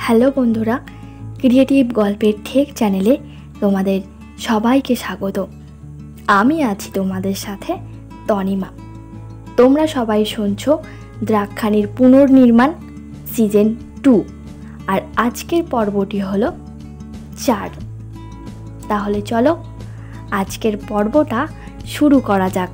Hello বন্ধুরা, creative গল্পের ঠেক চ্যানেলে তোমাদের সবাইকে স্বাগত। আমি আছি তোমাদের সাথে তনিমা। তোমরা সবাই শুনছো দ্রাক্ষানির পুনর্নির্মাণ সিজন 2, আর আজকের পর্বটি হলো 4। তাহলে চলো আজকের পর্বটা শুরু করা যাক।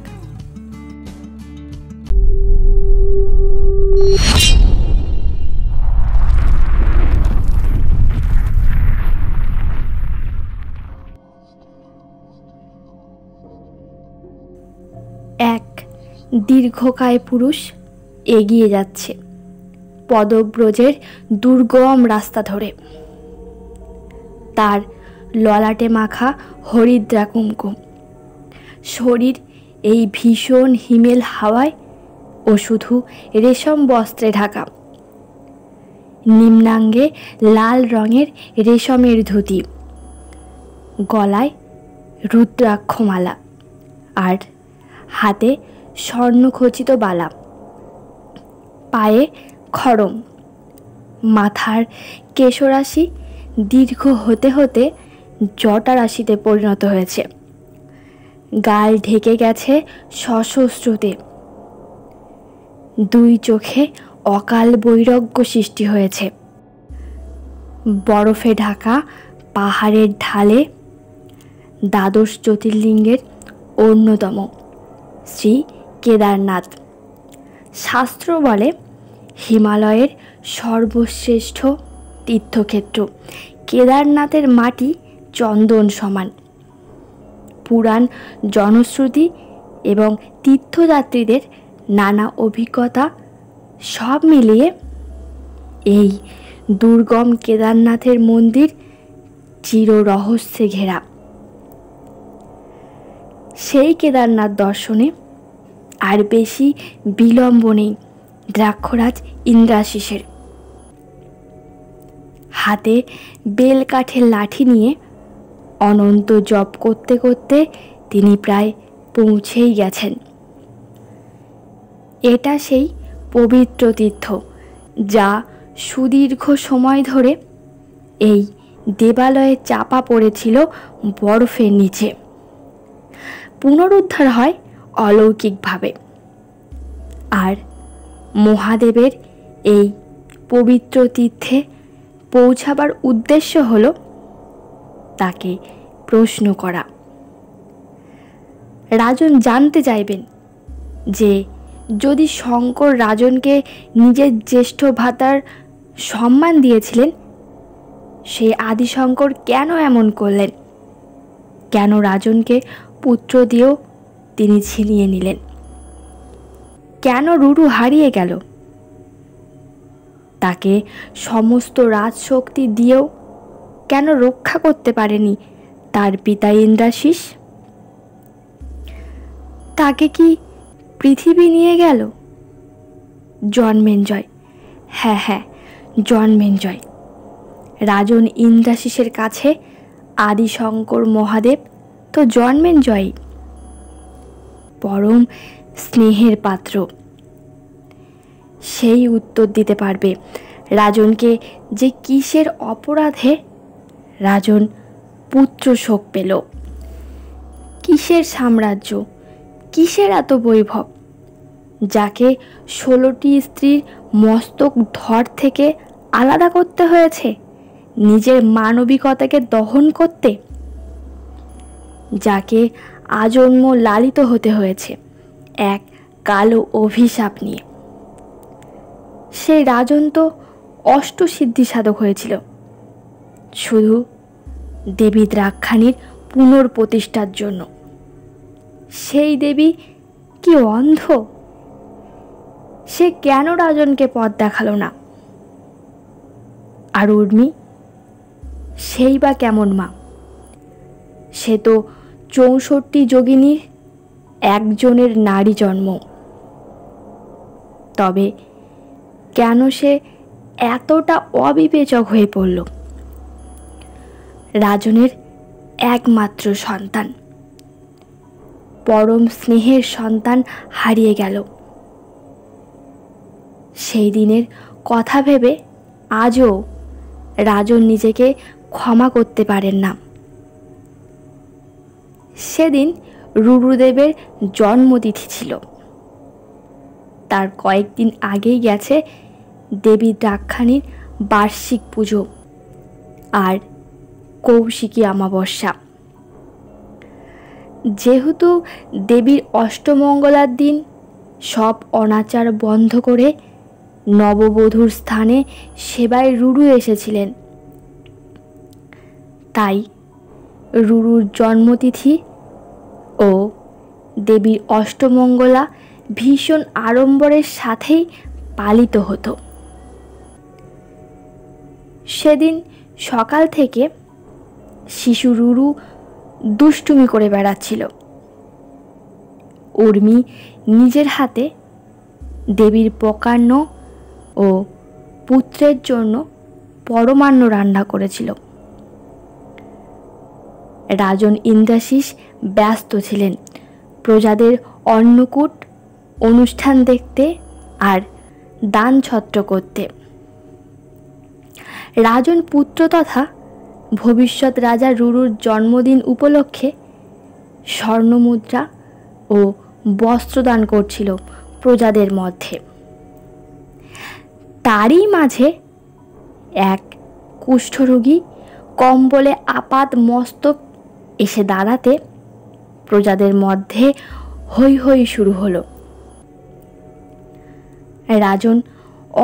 এক দীর্ঘকায় পুরুষ এগিয়ে যাচ্ছে পদব্রজের দুর্গম রাস্তা ধরে। তার ললাটে মাখা হরিদ্রা কুমকুম, শরীর এই ভীষণ হিমেল হাওয়ায় ও শুধু রেশম বস্ত্রে ঢাকা। নিম্নাঙ্গে লাল রঙের রেশমের ধুতি, গলায় রুদ্রাক্ষমালা আর হাতে স্বর্ণখচিত বালা, পায়ে খড়ম। মাথার কেশরাশি দীর্ঘ হতে হতে জটারাশিতে পরিণত হয়েছে। গাল ঢেকে গেছে সশস্ত্রুতে। দুই চোখে অকাল বৈরাগ্য সৃষ্টি হয়েছে। বরফে ঢাকা পাহাড়ের ঢালে দ্বাদশ জ্যোতির্লিঙ্গের অন্যতম শ্রী কেদারনাথ। শাস্ত্র বলে হিমালয়ের সর্বশ্রেষ্ঠ তীর্থক্ষেত্র কেদারনাথের মাটি চন্দন সমান। পুরাণ, জনশ্রুতি এবং তীর্থযাত্রীদের নানা অভিজ্ঞতা সব মিলিয়ে এই দুর্গম কেদারনাথের মন্দির চির রহস্যে ঘেরা। সেই কেদারনাথ দর্শনে আর বেশি বিলম্ব নেই দ্রাক্ষরাজ ইন্দ্রাশিসের। হাতে বেলকাঠের লাঠি নিয়ে অনন্ত জপ করতে করতে তিনি প্রায় পৌঁছেই গেছেন। এটা সেই পবিত্র তীর্থ যা সুদীর্ঘ সময় ধরে এই দেবালয়ে চাপা পড়েছিল বরফের নিচে। পুনরুদ্ধার হয় অলৌকিকভাবে। আর মহাদেবের এই পবিত্র তীর্থে পৌঁছাবার উদ্দেশ্য হলো তাকে প্রশ্ন করা। রাজন জানতে চাইবেন যে যদি শঙ্কর রাজনকে নিজের জ্যেষ্ঠ ভ্রাতার সম্মান দিয়েছিলেন, সেই আদিশঙ্কর কেন এমন করলেন? কেন রাজনকে পুত্র দিয়েও তিনি ছিনিয়ে নিলেন? কেন রুরু হারিয়ে গেল? তাকে সমস্ত রাজশক্তি দিয়েও কেন রক্ষা করতে পারেনি তার পিতা ইন্দ্রাশিস? তাকে কি পৃথিবী নিয়ে গেল? জন্মেঞ্জয়, হ্যাঁ, জন্মেঞ্জয়। রাজন ইন্দ্রাশিসের কাছে আদিশঙ্কর মহাদেব তো জন্মেঞ্জয়ই, পরম স্নেহের পাত্র। সেই উত্তর দিতে পারবে রাজনকে যে কিসের অপরাধে রাজন পুত্র শোক পেল, কিসের সাম্রাজ্য, কিসের এত বৈভব, যাকে 16টি স্ত্রীর মস্তক ধর থেকে আলাদা করতে হয়েছে নিজের মানবিকতাকে দহন করতে, যাকে আজন্ম লালিত হতে হয়েছে এক কালো অভিশাপ নিয়ে। সেই রাজন তো অষ্টসিদ্ধি সাধক হয়েছিল শুধু দেবী দ্রাক্ষানির পুনর্প্রতিষ্ঠার জন্য। সেই দেবী কি অন্ধ? সে কেন রাজনকে পথ দেখালো না? আর উর্মি, সেই বা কেমন মা? সে তো 64 যোগিনীর একজনের নারী জন্ম। তবে কেন সে এতটা অবিবেচক হয়ে পড়ল? রাজনের একমাত্র সন্তান, পরম স্নেহের সন্তান হারিয়ে গেল। সেই দিনের কথা ভেবে আজও রাজন নিজেকে ক্ষমা করতে পারেন না। সেদিন রুরুদেবের জন্মতিথি ছিল। তার কয়েকদিন আগেই গেছে দেবী দাক্ষায়ণীর বার্ষিক পুজো আর কৌশিকী অমাবস্যা। যেহেতু দেবীর অষ্টমঙ্গলার দিন সব অনাচার বন্ধ করে নববধূর স্থানে সেবায় রুরু এসেছিলেন, তাই রুরুর জন্মতিথি ও দেবীর অষ্টমঙ্গলা ভীষণ আড়ম্বরের সাথেই পালিত হতো। সেদিন সকাল থেকে শিশু রুরু দুষ্টুমি করে বেড়াচ্ছিল। উর্মি নিজের হাতে দেবীর পকান্ন ও পুত্রের জন্য পরমান্ন রান্না করেছিল। রাজন ইন্দ্রাশিস ব্যস্ত ছিলেন প্রজাদের অন্নকূট অনুষ্ঠান দেখতে আর দান ছত্র করতে। রাজন পুত্র তথা ভবিষ্যৎ রাজা রুরুর জন্মদিন উপলক্ষে স্বর্ণমুদ্রা ও বস্ত্রদান করছিল প্রজাদের মধ্যে। তারই মাঝে এক কুষ্ঠরোগী কম্বলে আপাত মস্তক এসে দাঁড়াতে প্রজাদের মধ্যে হৈ হৈ শুরু হলো। রাজন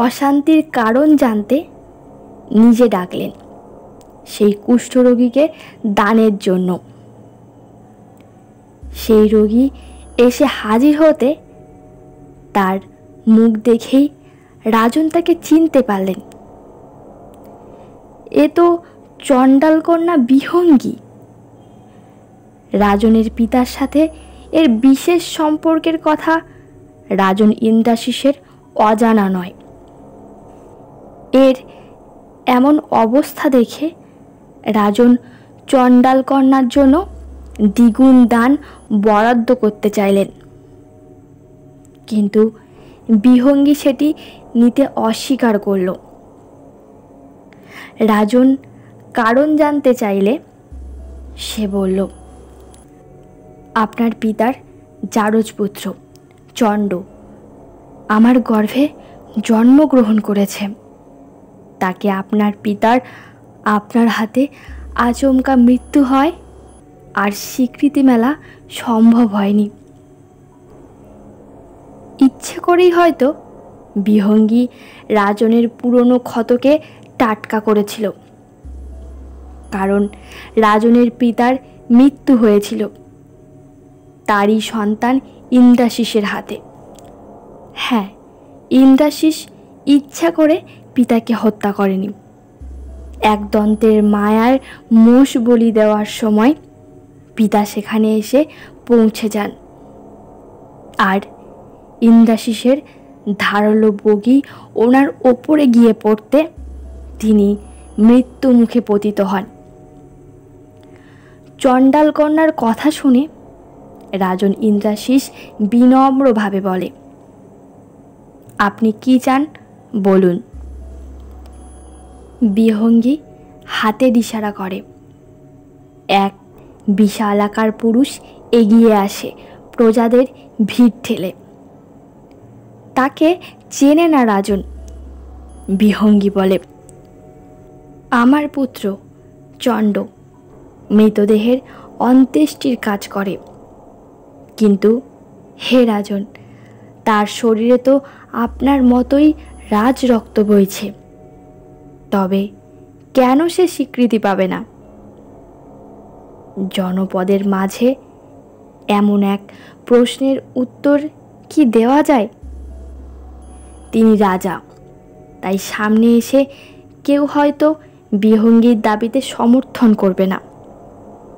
অশান্তির কারণ জানতে নিজে ডাকলেন সেই কুষ্ঠরোগীকে দানের জন্য। সেই রোগী এসে হাজির হতে তার মুখ দেখেই রাজন তাকে চিনতে পারলেন। এ তো চণ্ডাল কন্যা বিহঙ্গী। রাজনের পিতার সাথে এর বিশেষ সম্পর্কের কথা রাজন ইন্দ্রাশিসের অজানা নয়। এর এমন অবস্থা দেখে রাজন চণ্ডাল কন্যার জন্য দ্বিগুণ দান বরাদ্দ করতে চাইলেন, কিন্তু বিহঙ্গী সেটি নিতে অস্বীকার করল। রাজন কারণ জানতে চাইলে সে বলল, আপনার পিতার জারজ পুত্র চণ্ড আমার গর্ভে জন্মগ্রহণ করেছে। তাকে আপনার পিতার আপনার হাতে আচমকা মৃত্যু হয় আর স্বীকৃতি মেলা সম্ভব হয়নি। ইচ্ছে করেই হয়তো বিহঙ্গী রাজনের পুরনো ক্ষতকে টাটকা করেছিল, কারণ রাজনের পিতার মৃত্যু হয়েছিল তারই সন্তান ইন্দ্রাশিসের হাতে। হ্যাঁ, ইন্দ্রাশিস ইচ্ছা করে পিতাকে হত্যা করেনি। এক দন্তের মায়ার মোষ বলি দেওয়ার সময় পিতা সেখানে এসে পৌঁছে যান, আর ইন্দ্রাশিসের ধারালো বগি ওনার ওপরে গিয়ে পড়তে তিনি মৃত্যু মুখে পতিত হন। চণ্ডাল কন্যার কথা শুনে রাজন ইন্দ্রাশিস বিনম্রভাবে বলে, আপনি কি চান বলুন। বিহঙ্গী হাতের ইশারা করে। এক বিশালাকার পুরুষ এগিয়ে আসে প্রজাদের ভিড় ঠেলে। তাকে চেনে না রাজন। বিহঙ্গী বলে, আমার পুত্র চণ্ড মৃতদেহের অন্ত্যেষ্টির কাজ করে, কিন্তু হে রাজন, তার শরীরে তো আপনার মতোই রাজরক্ত বইছে, তবে কেন সে স্বীকৃতি পাবে না? জনপদের মাঝে এমন এক প্রশ্নের উত্তর কি দেওয়া যায়? তিনি রাজা, তাই সামনে এসে কেউ হয়তো বিহঙ্গীর দাবিতে সমর্থন করবে না,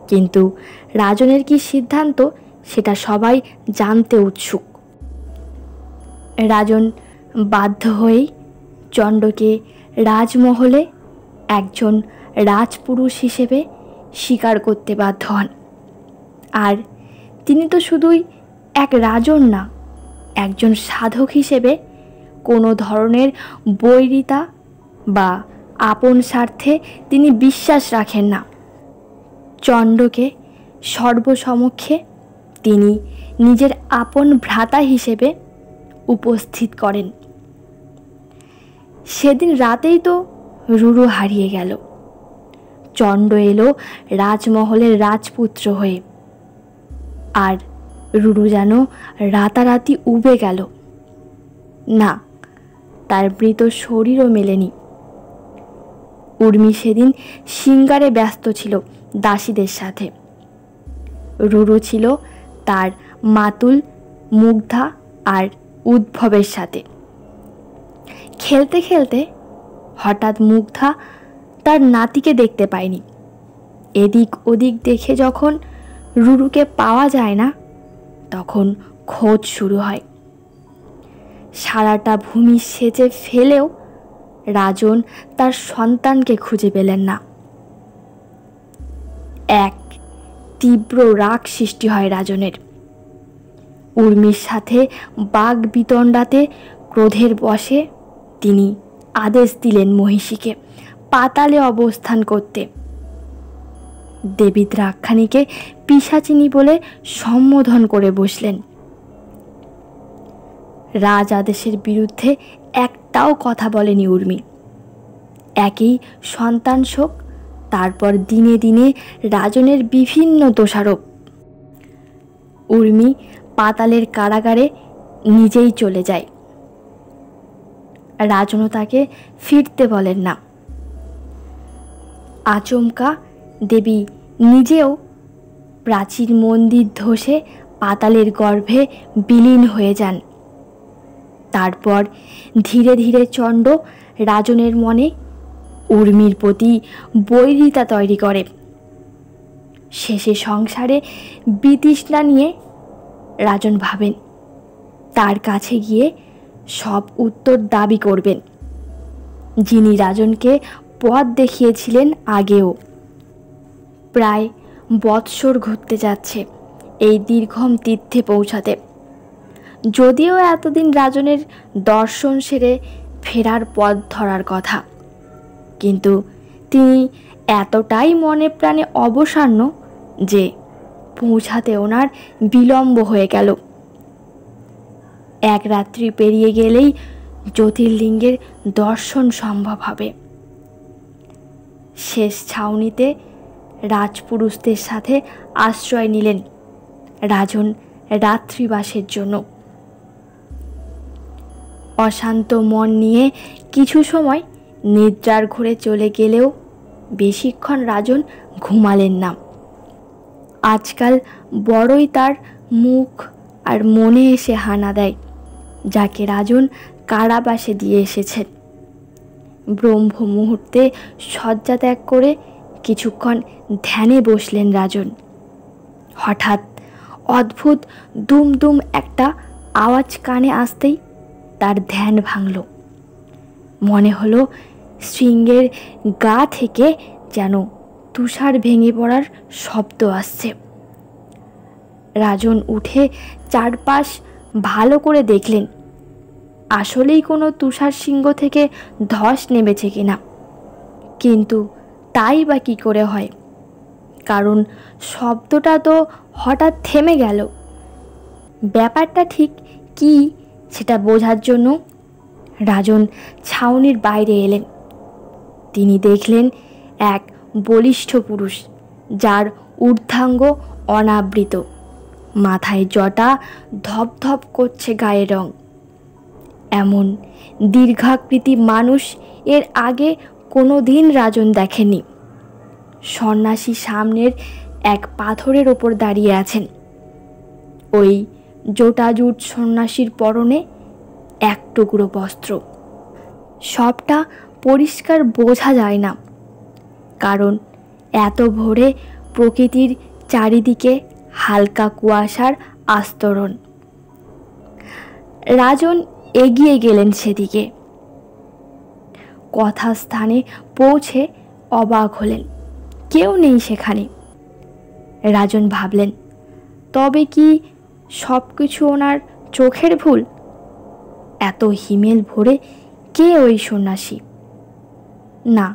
কিন্তু রাজনের কি সিদ্ধান্ত সেটা সবাই জানতে উৎসুক। রাজন বাধ্য হয়েই চণ্ডকে রাজমহলে একজন রাজপুরুষ হিসেবে স্বীকার করতে বাধ্য হন। আর তিনি তো শুধুই এক রাজন না, একজন সাধক হিসেবে কোনো ধরনের বৈরিতা বা আপন স্বার্থে তিনি বিশ্বাস রাখেন না। চণ্ডকে সর্বসমক্ষে তিনি নিজের আপন ভ্রাতা হিসেবে উপস্থিত করেন। সেদিন রাতেই তো রুরু হারিয়ে গেল। চণ্ড এলো রাজমহলের রাজপুত্র হয়ে, আর রুরু যেন রাতারাতি উবে গেল। না, তার মৃত শরীরও মেলেনি। উর্মি সেদিন সিঙ্গারে ব্যস্ত ছিল দাসীদের সাথে। রুরু ছিল তার মাতুল মুগ্ধা আর উদ্ভবের সাথে। খেলতে খেলতে হঠাৎ মুগ্ধা তার নাতিকে দেখতে পায়নি। এদিক ওদিক দেখে যখন রুরুকে পাওয়া যায় না, তখন খোঁজ শুরু হয়। সারাটা ভূমি সেচে ফেলেও রাজন তার সন্তানকে খুঁজে পেলেন না। এক তীব্র রাগ সৃষ্টি হয় রাজনের। উর্মির সাথে বাগ বিতণ্ডাতে ক্রোধের বশে তিনি আদেশ দিলেন মহিষীকে পাতালে অবস্থান করতে। দেবী দ্রাক্ষাণীকে পিশাচিনী বলে সম্বোধন করে বসলেন। রাজ আদেশের বিরুদ্ধে একটাও কথা বলেনি উর্মি। একই সন্তান শোক, তারপর দিনে দিনে রাজনের বিভিন্ন দোষারোপ। উর্মি পাতালের কারাগারে নিজেই চলে যায়। রাজনও তাকে ফিরতে বলেন না। আচমকা দেবী নিজেও প্রাচীর মন্দির ধসে পাতালের গর্ভে বিলীন হয়ে যান। তারপর ধীরে ধীরে চণ্ড রাজনের মনে উর্মির প্রতি বৈরিতা তৈরি করে। শেষে সংসারে বিতৃষ্ণা নিয়ে রাজন ভাবেন তার কাছে গিয়ে সব উত্তর দাবি করবেন, যিনি রাজনকে পথ দেখিয়েছিলেন আগেও। প্রায় বৎসর ঘুরতে যাচ্ছে এই দীর্ঘম তীর্থে পৌঁছাতে। যদিও এতদিন রাজনের দর্শন সেরে ফেরার পথ ধরার কথা, কিন্তু তিনি এতটাই মনে প্রাণে অবসন্ন যে পৌঁছাতে ওনার বিলম্ব হয়ে গেল। এক রাত্রি পেরিয়ে গেলেই জ্যোতির্লিঙ্গের দর্শন সম্ভব হবে। শেষ ছাউনিতে রাজপুরুষদের সাথে আশ্রয় নিলেন রাজন রাত্রিবাসের জন্য। অশান্ত মন নিয়ে কিছু সময় নিদ্রার ঘোরে চলে গেলেও বেশিক্ষণ রাজন ঘুমালেন না। আজকাল বড়ই তার মুখ আর মনে এসে হানা দেয়, যাকে রাজন কারাবাসে দিয়ে এসেছেন। ব্রহ্ম মুহূর্তে শয্যা ত্যাগ করে কিছুক্ষণ ধ্যানে বসলেন রাজন। হঠাৎ অদ্ভুত দুম দুম একটা আওয়াজ কানে আসতেই তার ধ্যান ভাঙল। মনে হলো শৃঙ্গের গা থেকে যেন তুষার ভেঙে পড়ার শব্দ আসছে। রাজন উঠে চারপাশ ভালো করে দেখলেন আসলেই কোনো তুষার শৃঙ্গ থেকে ধস নেমেছে কিনা। কিন্তু তাই বা কী করে হয়, কারণ শব্দটা তো হঠাৎ থেমে গেল। ব্যাপারটা ঠিক কী সেটা বোঝার জন্য রাজন ছাউনির বাইরে এলেন। তিনি দেখলেন এক বলিষ্ঠ পুরুষ, যার ঊর্ধ্বাঙ্গ অনাবৃত, মাথায় জটা, ধপধপ করছে গায়ের রং। এমন দীর্ঘাকৃতি মানুষ এর আগে কোনো দিন রাজন দেখেনি। সন্ন্যাসী সামনের এক পাথরের ওপর দাঁড়িয়ে আছেন। ওই জটাজুট সন্ন্যাসীর পরনে এক টুকরো বস্ত্র। সবটা পরিষ্কার বোঝা যায় না, কারণ এত ভোরে প্রকৃতির চারিদিকে হালকা কুয়াশার আস্তরণ। রাজন এগিয়ে গেলেন সেদিকে। কথাস্থানে পৌঁছে অবাক হলেন, কেউ নেই সেখানে। রাজন ভাবলেন, তবে কি সব কিছু ওনার চোখের ভুল? এত হিমেল ভরে কে ওই সন্ন্যাসী? না,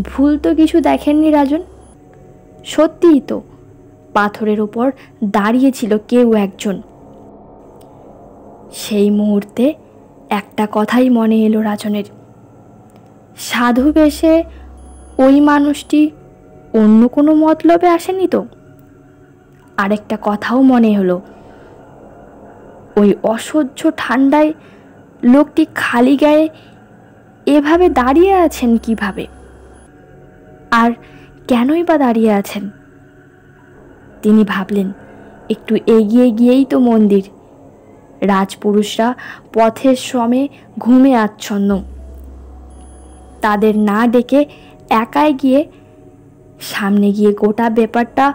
ভুল তো কিছু দেখেননি রাজন। সত্যিই তো, পাথরের ওপর দাঁড়িয়েছিল কেউ একজন। সেই মুহূর্তে একটা কথাই মনে এলো রাজনের। সাধু বেশে ওই মানুষটি অন্য কোনো মতলবে আসেনি তো? আরেকটা কথাও মনে হলো, ওই অসহ্য ঠান্ডায় লোকটি খালি গায়ে এভাবে দাঁড়িয়ে আছেন কিভাবে? আর কেনই বা দাঁড়িয়ে আছেন? তিনি ভাবলেন, একটু এগিয়ে গিয়েই তো মন্দির। রাজপুরুষরা পথের শ্রমে ঘুমে আচ্ছন্ন, তাদের না ডেকে একাই গিয়ে সামনে গিয়ে গোটা ব্যাপারটা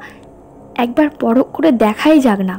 একবার পরখ করে দেখাই যাক না।